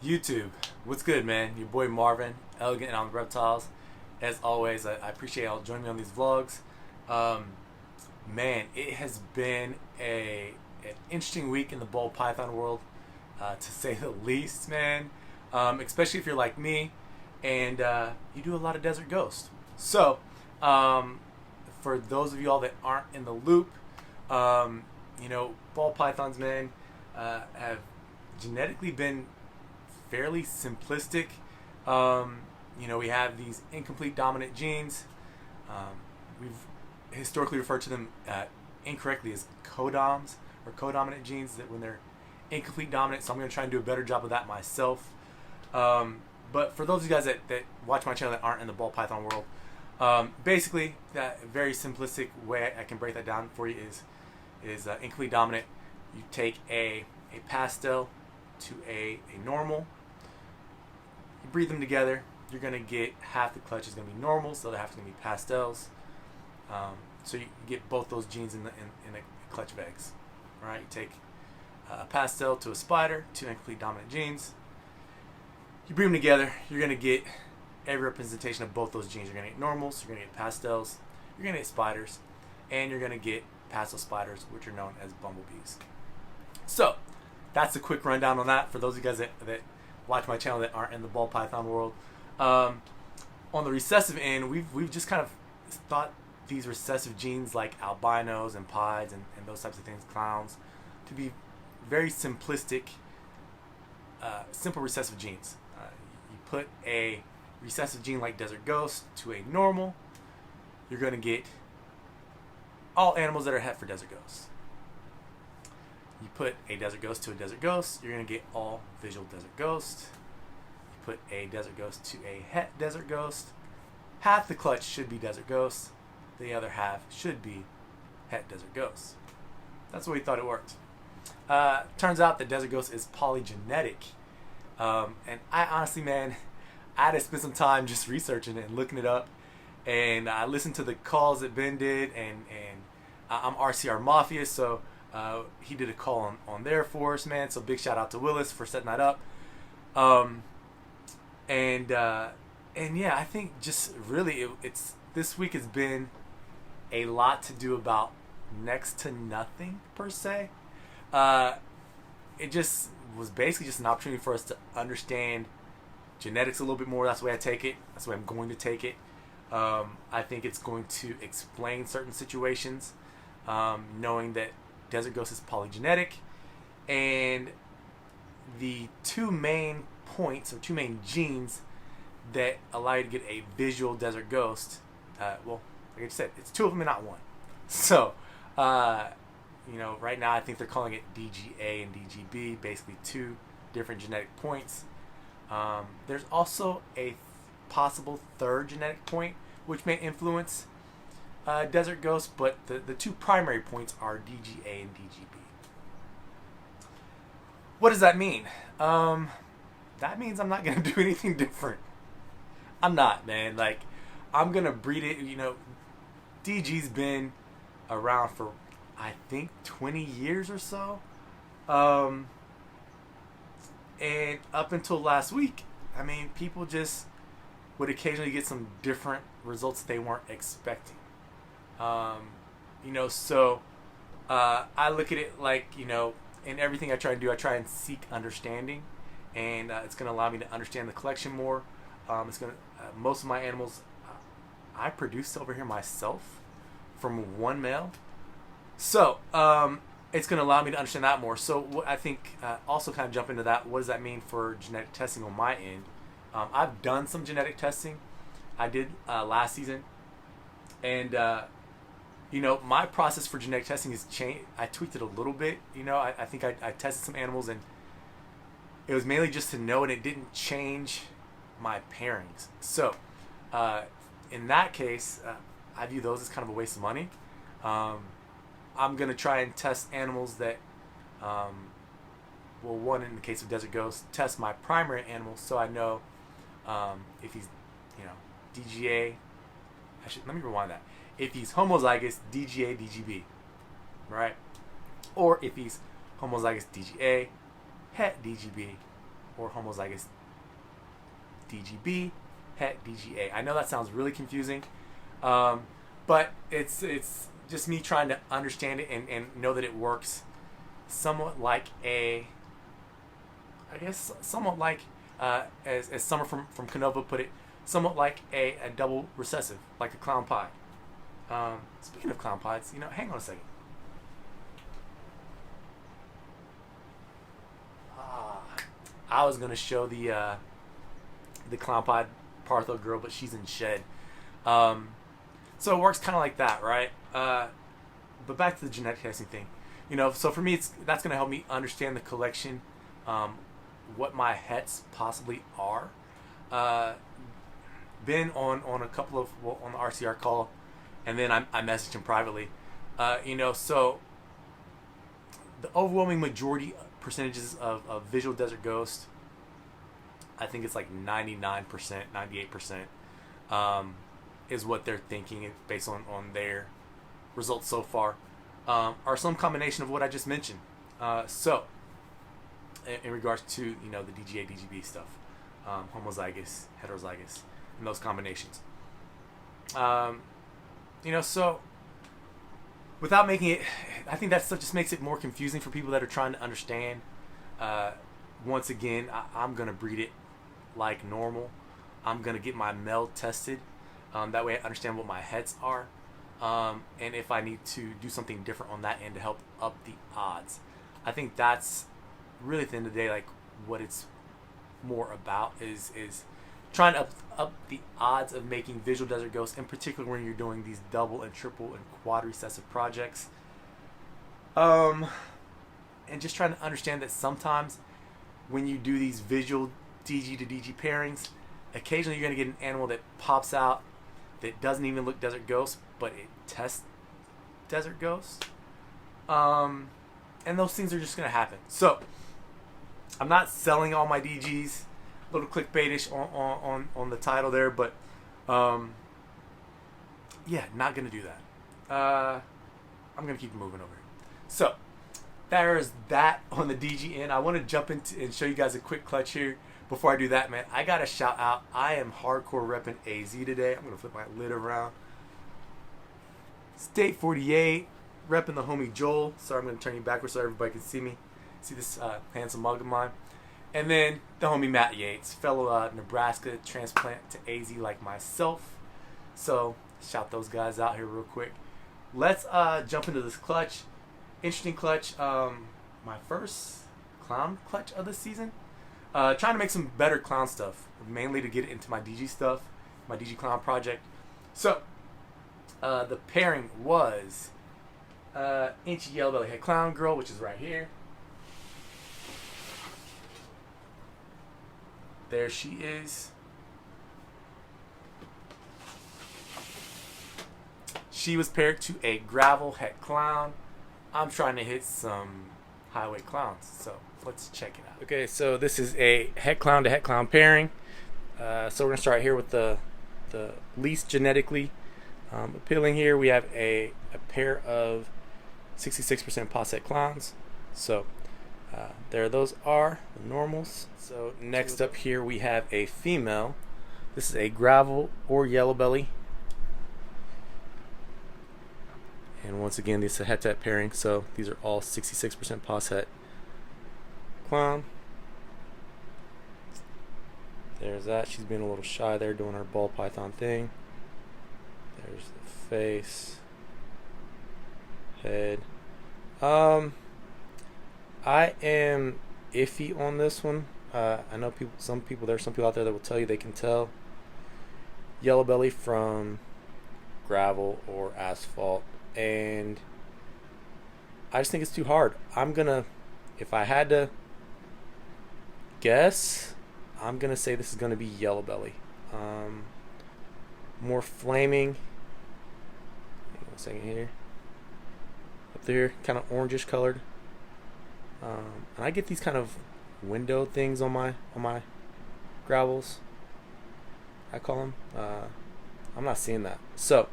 YouTube, what's good, man? Your boy Marvin, elegant and on the Reptiles. As always, I appreciate y'all joining me on these vlogs. Man, it has been an interesting week in the ball python world, to say the least, man. Especially if you're like me and you do a lot of desert ghost. So, for those of y'all that aren't in the loop, ball pythons, man, have genetically been fairly simplistic. We have these incomplete dominant genes. We've historically referred to them incorrectly as codoms or codominant genes, that when they're incomplete dominant. So I'm going to try and do a better job of that myself. But for those of you guys that watch my channel that aren't in the ball python world, basically that very simplistic way I can break that down for you is incomplete dominant. You take a pastel to a normal, you breed them together, you're going to get half the clutch is going to be normals, the other half is going to be pastels. So you get both those genes in a clutch of eggs. Right? You take a pastel to a spider, two incomplete dominant genes. You breed them together, you're going to get every representation of both those genes. You're going to get normals, you're going to get pastels, you're going to get spiders, and you're going to get pastel spiders, which are known as bumblebees. So that's a quick rundown on that for those of you guys that watch my channel that aren't in the ball python world. On the recessive end, we've just kind of thought these recessive genes like albinos and pieds and those types of things, clowns, to be very simplistic, simple recessive genes. You put a recessive gene like desert ghost to a normal, you're going to get all animals that are het for desert ghosts. You put a desert ghost to a desert ghost, you're going to get all visual desert ghost. You put a desert ghost to a het desert ghost, half the clutch should be desert ghost, the other half should be het desert ghost. That's the way we thought it worked. Turns out that desert ghost is polygenetic. And I honestly, man, I had to spend some time just researching it and looking it up. And I listened to the calls that Ben did, and I'm RCR Mafia, so he did a call on there for us, man. So big shout out to Willis for setting that up. And yeah, I think just really it's this week has been a lot to do about next to nothing per se. It just was basically just an opportunity for us to understand genetics a little bit more. That's the way I take it. That's the way I'm going to take it. I think it's going to explain certain situations, knowing that desert ghost is polygenetic, and the two main points or two main genes that allow you to get a visual desert ghost, well, like I said, it's two of them and not one. So, right now I think they're calling it DGA and DGB, basically two different genetic points. There's also a possible third genetic point which may influence desert ghost, but the two primary points are DGA and DGB. What does that mean? That means I'm not going to do anything different. I'm not, man. Like, I'm going to breed it. DG's been around for, I think, 20 years or so. And up until last week, I mean, people just would occasionally get some different results they weren't expecting. So I look at it like, in everything I try to do, I try and seek understanding, and it's going to allow me to understand the collection more. It's going to most of my animals I produce over here myself from one male, so it's going to allow me to understand that more. So what I think also kind of jump into that, what does that mean for genetic testing on my end? I've done some genetic testing. I did last season, and my process for genetic testing has changed. I tweaked it a little bit. I think I tested some animals, and it was mainly just to know, and it didn't change my pairings. So in that case, I view those as kind of a waste of money. I'm going to try and test animals that, one, in the case of desert ghost, test my primary animal so I know if he's, DGA. Let me rewind that. If he's homozygous, DGA, DGB, right? Or if he's homozygous, DGA, het, DGB, or homozygous DGB, het DGA. I know that sounds really confusing, but it's just me trying to understand it and know that it works somewhat like somewhat like, as Summer from Canova put it, somewhat like a double recessive, like a clown pie. Speaking of clown pies, hang on a second. I was gonna show the clown pie Partho girl, but she's in shed. So it works kind of like that, right? But back to the genetic testing thing. So for me, that's gonna help me understand the collection, what my hets possibly are. Been on a couple of on the RCR call, and then I messaged him privately. So the overwhelming majority percentages of visual desert ghost, I think it's like 99%, 98%, is what they're thinking based on their results so far, are some combination of what I just mentioned. So in regards to the DGA, DGB stuff, homozygous, heterozygous, and those combinations. So without making it, I think that stuff just makes it more confusing for people that are trying to understand. Once again, I'm going to breed it like normal. I'm going to get my meld tested. That way I understand what my heads are. And if I need to do something different on that end to help up the odds. I think that's really, at the end of the day, like what it's more about is trying to up the odds of making visual desert ghosts, in particular when you're doing these double and triple and quad recessive projects. And just trying to understand that sometimes when you do these visual DG to DG pairings, occasionally you're going to get an animal that pops out that doesn't even look desert ghost, but it tests desert ghost. And those things are just going to happen. So I'm not selling all my DGs. A little clickbaitish on the title there, but yeah, not gonna do that. I'm gonna keep moving over here. So there's that on the DG end. I want to jump into and show you guys a quick clutch here. Before I do that, man, I gotta shout out. I am hardcore repping AZ today. I'm gonna flip my lid around. State 48, repping the homie Joel. Sorry, I'm gonna turn you backwards so everybody can see me. See this handsome mug of mine. And then the homie Matt Yates, fellow Nebraska transplant to AZ like myself. So shout those guys out here real quick. Let's jump into this clutch. Interesting clutch. My first clown clutch of the season. Trying to make some better clown stuff, mainly to get into my DG stuff, my DG clown project. So the pairing was Inchy Yellow Belly Head Clown Girl, which is right here. There she is. She was paired to a gravel het clown. I'm trying to hit some highway clowns, so let's check it out. Okay, so this is a het clown to het clown pairing. So we're gonna start here with the least genetically appealing. Here we have a pair of 66% posset clowns. So there those are the normals. So next up here we have a female. This is a gravel or yellow belly. And once again, this is a het pairing. So these are all 66% posset clown. There's that. She's being a little shy there, doing her ball python thing. There's the face, head. I am iffy on this one. I know some people out there that will tell you they can tell yellow belly from gravel or asphalt, and I just think it's too hard. If I had to guess, I'm gonna say this is gonna be yellow belly. More flaming. Hang on a second here. Up there, kind of orangish colored. And I get these kind of window things on my gravels, I call them. I'm not seeing that. So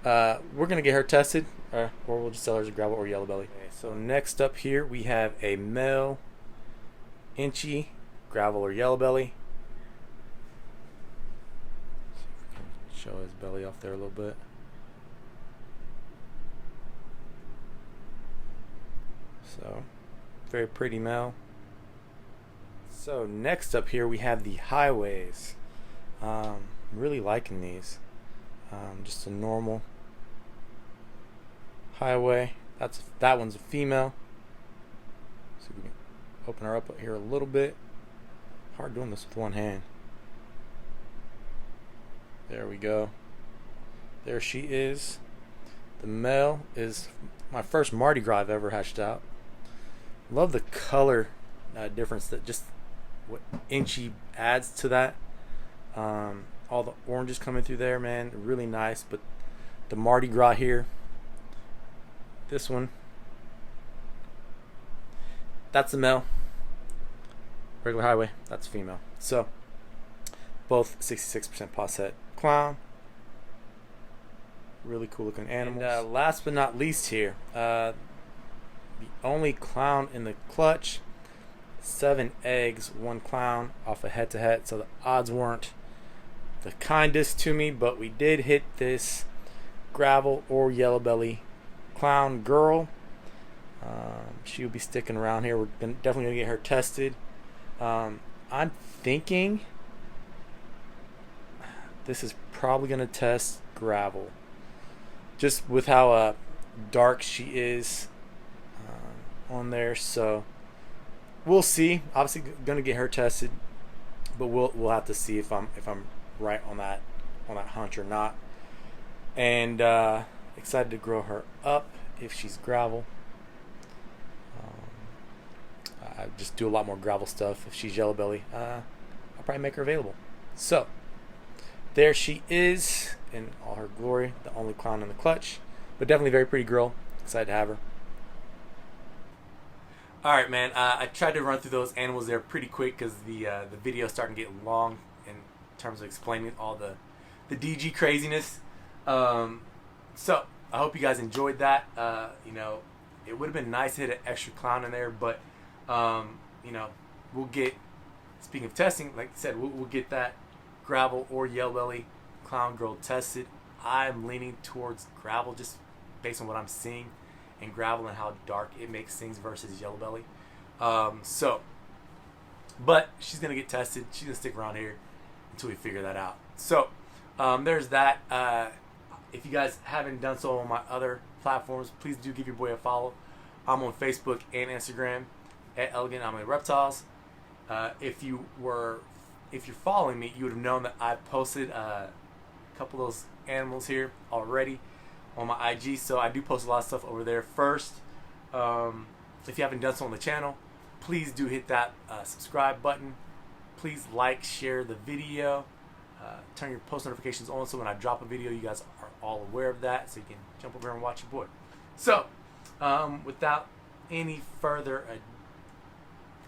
we're gonna get her tested, or we'll just sell her as a gravel or yellow belly. Okay, so next up here we have a male Inchy gravel or yellow belly. Show his belly off there a little bit. So, very pretty male. So next up here we have the highways. Really liking these. Just a normal highway. That one's a female. So we can open her up here a little bit. Hard doing this with one hand. There we go. There she is. The male is my first Mardi Gras I've ever hatched out. Love the color difference that just what Inchy adds to that. All the oranges coming through there, man, really nice. But the Mardi Gras here, this one, that's the male. Regular highway, that's female. So both 66% posset clown. Really cool looking animals. And last but not least here, the only clown in the clutch. 7 eggs, 1 clown off a head-to-head, so the odds weren't the kindest to me, but we did hit this gravel or yellow belly clown girl. She'll be sticking around here. We're definitely gonna get her tested. I'm thinking this is probably gonna test gravel, just with how dark she is on there. So we'll see. Obviously, gonna get her tested, but we'll have to see if I'm right on that hunch or not. And excited to grow her up if she's gravel. I just do a lot more gravel stuff. If she's yellow belly, I'll probably make her available. So there she is in all her glory, the only clown in the clutch, but definitely a very pretty girl. Excited to have her. Alright, man, I tried to run through those animals there pretty quick because the video is starting to get long in terms of explaining all the DG craziness. So I hope you guys enjoyed that. You know, it would have been nice to hit an extra clown in there, but you know, we'll get, speaking of testing, like I said, we'll get that gravel or yellow belly clown girl tested. I'm leaning towards gravel just based on what I'm seeing in gravel and how dark it makes things versus yellow belly. But she's gonna get tested. She's gonna stick around here until we figure that out. So there's that. If you guys haven't done so on my other platforms, please do give your boy a follow. I'm on Facebook and Instagram at Elegant Anomaly Reptiles. If you're following me, you would have known that I posted a couple of those animals here already on my IG, so I do post a lot of stuff over there first. If you haven't done so on the channel, please do hit that subscribe button. Please like, share the video, turn your post notifications on so when I drop a video you guys are all aware of that, so you can jump over and watch your boy. So without any further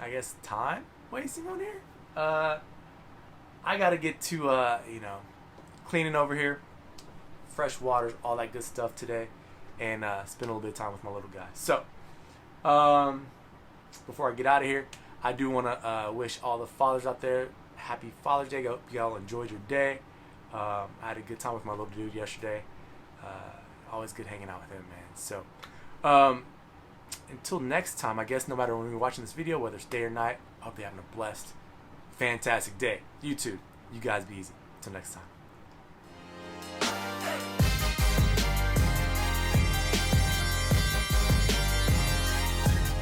I guess time wasting on here, I gotta get to you know, cleaning over here, fresh waters, all that good stuff today, and spend a little bit of time with my little guy. So before I get out of here, I do want to wish all the fathers out there happy Father's Day. I hope y'all enjoyed your day. I had a good time with my little dude yesterday. Always good hanging out with him, man. So until next time, I guess no matter when you're watching this video, whether it's day or night, I hope you're having a blessed, fantastic day. You too. You guys be easy. Until next time.